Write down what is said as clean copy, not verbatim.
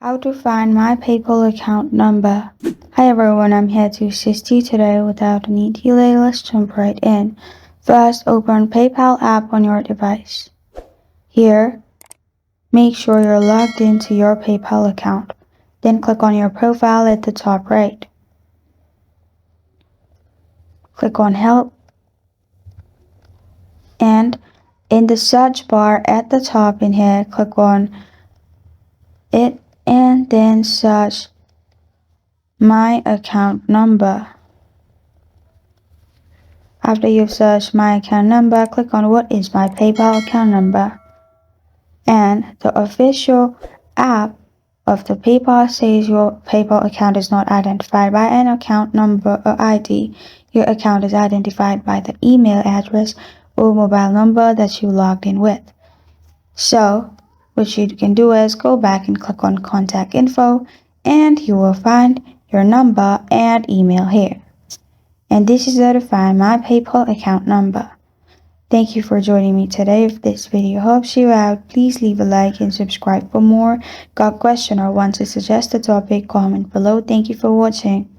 How to find my PayPal account number. Hi everyone, I'm here to assist you today. Without any delay, let's jump right in. First, open PayPal app on your device. Here, make sure you're logged into your PayPal account. Then click on your profile at the top right. Click on Help. And in the search bar at the top in here, click on it and then search My Account Number. After you've searched my account number, click on what is my PayPal account number. And the official app of the PayPal says your PayPal account is not identified by an account number or ID. Your account is identified by the email address or mobile number that you logged in with. So, what you can do is go back and click on Contact Info, and you will find your number and email here. And this is how to find my PayPal account number. Thank you for joining me today. If this video helps you out, please leave a like and subscribe for more. Got a question or want to suggest a topic? Comment below. Thank you for watching.